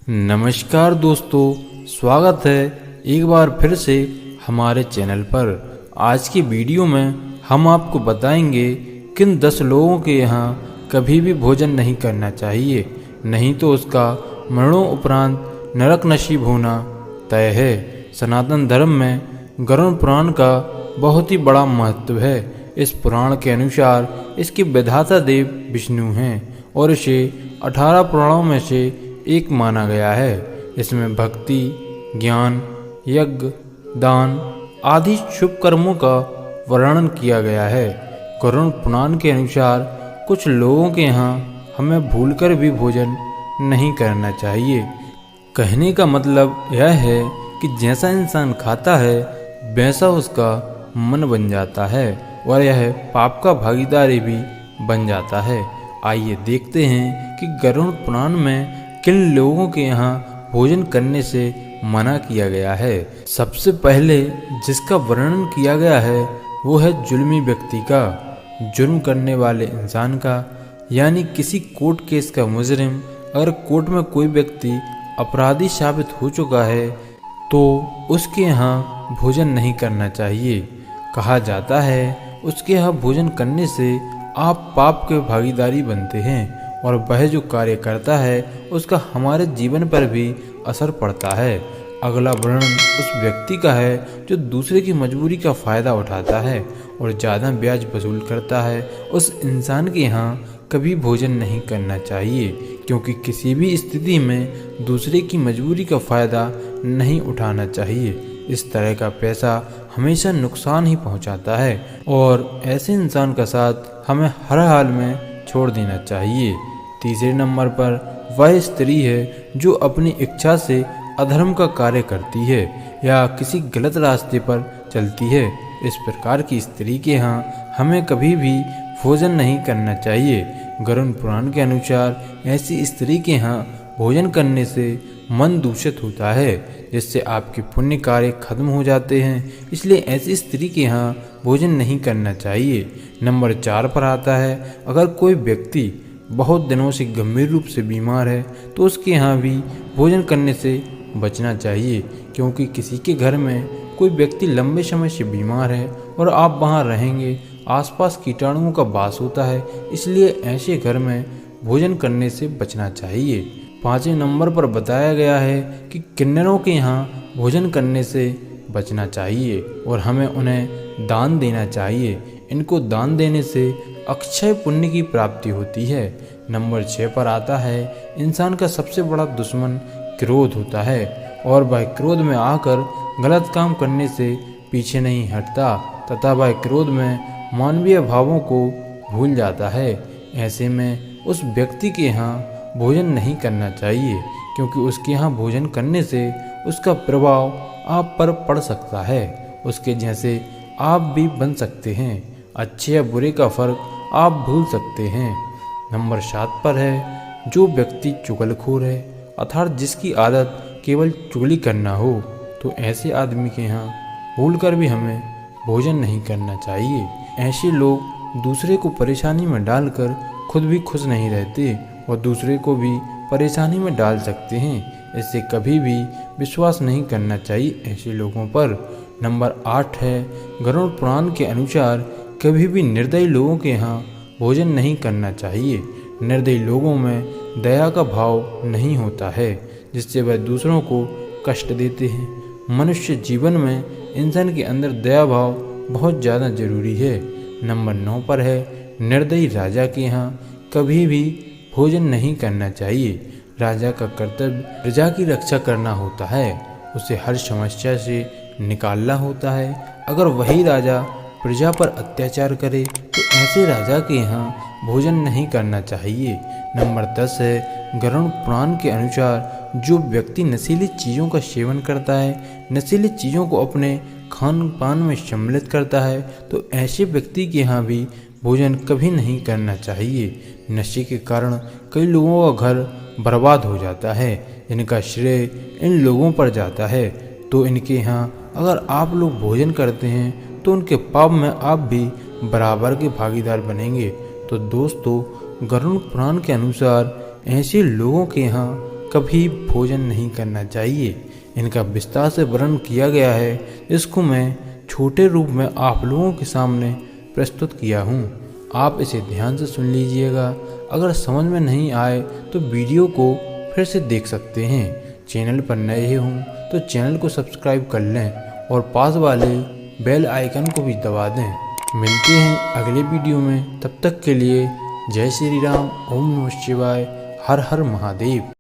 नमस्कार दोस्तों, स्वागत है एक बार फिर से हमारे चैनल पर। आज की वीडियो में हम आपको बताएंगे किन 10 लोगों के यहाँ कभी भी भोजन नहीं करना चाहिए, नहीं तो उसका मरणों उपरांत नरक नसीब होना तय है। सनातन धर्म में गरुड़ पुराण का बहुत ही बड़ा महत्व है। इस पुराण के अनुसार इसके विधाता देव विष्णु हैं और इसे 18 पुराणों में से एक माना गया है। इसमें भक्ति, ज्ञान, यज्ञ, दान आदि शुभ कर्मों का वर्णन किया गया है। गरुड़ पुराण के अनुसार कुछ लोगों के यहाँ हमें भूलकर भी भोजन नहीं करना चाहिए। कहने का मतलब यह है कि जैसा इंसान खाता है वैसा उसका मन बन जाता है और यह पाप का भागीदारी भी बन जाता है। आइए देखते हैं कि गरुड़ पुराण में किन लोगों के यहाँ भोजन करने से मना किया गया है। सबसे पहले जिसका वर्णन किया गया है वो है जुल्मी व्यक्ति का, जुर्म करने वाले इंसान का, यानी किसी कोर्ट केस का मुजरिम। अगर कोर्ट में कोई व्यक्ति अपराधी साबित हो चुका है तो उसके यहाँ भोजन नहीं करना चाहिए। कहा जाता है उसके यहाँ भोजन करने से आप पाप के भागीदारी बनते हैं और वह जो कार्य करता है उसका हमारे जीवन पर भी असर पड़ता है। अगला वर्णन उस व्यक्ति का है जो दूसरे की मजबूरी का फ़ायदा उठाता है और ज़्यादा ब्याज वसूल करता है। उस इंसान के यहाँ कभी भोजन नहीं करना चाहिए, क्योंकि किसी भी स्थिति में दूसरे की मजबूरी का फ़ायदा नहीं उठाना चाहिए। इस तरह का पैसा हमेशा नुकसान ही पहुँचाता है और ऐसे इंसान का साथ हमें हर हाल में छोड़ देना चाहिए। तीसरे नंबर पर वह स्त्री है जो अपनी इच्छा से अधर्म का कार्य करती है या किसी गलत रास्ते पर चलती है। इस प्रकार की स्त्री के यहाँ हमें कभी भी भोजन नहीं करना चाहिए। गरुड़ पुराण के अनुसार ऐसी स्त्री के यहाँ भोजन करने से मन दूषित होता है, जिससे आपके पुण्य कार्य खत्म हो जाते हैं। इसलिए ऐसी स्त्री के यहाँ भोजन नहीं करना चाहिए। नंबर 4 पर आता है, अगर कोई व्यक्ति बहुत दिनों से गंभीर रूप से बीमार है तो उसके यहाँ भी भोजन करने से बचना चाहिए, क्योंकि किसी के घर में कोई व्यक्ति लंबे समय से बीमार है और आप वहाँ रहेंगे, आसपास कीटाणुओं का वास होता है, इसलिए ऐसे घर में भोजन करने से बचना चाहिए। 5वें नंबर पर बताया गया है कि किन्नरों के यहाँ भोजन करने से बचना चाहिए और हमें उन्हें दान देना चाहिए। इनको दान देने से अक्षय पुण्य की प्राप्ति होती है। नंबर 6 पर आता है, इंसान का सबसे बड़ा दुश्मन क्रोध होता है और वह क्रोध में आकर गलत काम करने से पीछे नहीं हटता तथा वह क्रोध में मानवीय भावों को भूल जाता है। ऐसे में उस व्यक्ति के यहाँ भोजन नहीं करना चाहिए, क्योंकि उसके यहाँ भोजन करने से उसका प्रभाव आप पर पड़ सकता है। उसके जैसे आप भी बन सकते हैं। अच्छे या बुरे का फर्क आप भूल सकते हैं। नंबर 7 पर है, जो व्यक्ति चुगलखोर है, अर्थात जिसकी आदत केवल चुगली करना हो, तो ऐसे आदमी के यहाँ भूलकर भी हमें भोजन नहीं करना चाहिए। ऐसे लोग दूसरे को परेशानी में डालकर खुद भी खुश नहीं रहते और दूसरे को भी परेशानी में डाल सकते हैं। इससे कभी भी विश्वास नहीं करना चाहिए ऐसे लोगों पर। नंबर 8 है, गरुड़ पुराण के अनुसार कभी भी निर्दयी लोगों के यहाँ भोजन नहीं करना चाहिए। निर्दयी लोगों में दया का भाव नहीं होता है, जिससे वह दूसरों को कष्ट देते हैं। मनुष्य जीवन में इंसान के अंदर दया भाव बहुत ज़्यादा जरूरी है। नंबर 9 पर है, निर्दयी राजा के यहाँ कभी भी भोजन नहीं करना चाहिए। राजा का कर्तव्य प्रजा की रक्षा करना होता है, उसे हर समस्या से निकालना होता है। अगर वही राजा प्रजा पर अत्याचार करे तो ऐसे राजा के यहाँ भोजन नहीं करना चाहिए। नंबर 10 है, गरुड़ पुराण के अनुसार जो व्यक्ति नशीली चीज़ों का सेवन करता है, नशीली चीज़ों को अपने खान पान में सम्मिलित करता है, तो ऐसे व्यक्ति के यहाँ भी भोजन कभी नहीं करना चाहिए। नशे के कारण कई लोगों का घर बर्बाद हो जाता है, इनका श्रेय इन लोगों पर जाता है। तो इनके यहाँ अगर आप लोग भोजन करते हैं तो उनके पाप में आप भी बराबर के भागीदार बनेंगे। तो दोस्तों, गरुड़ पुराण के अनुसार ऐसे लोगों के यहाँ कभी भोजन नहीं करना चाहिए। इनका विस्तार से वर्णन किया गया है, इसको मैं छोटे रूप में आप लोगों के सामने प्रस्तुत किया हूँ। आप इसे ध्यान से सुन लीजिएगा। अगर समझ में नहीं आए तो वीडियो को फिर से देख सकते हैं। चैनल पर नए हों तो चैनल को सब्सक्राइब कर लें और पास वाले बेल आइकन को भी दबा दें। मिलते हैं अगले वीडियो में, तब तक के लिए जय श्री राम, ओम नमः शिवाय, हर हर महादेव।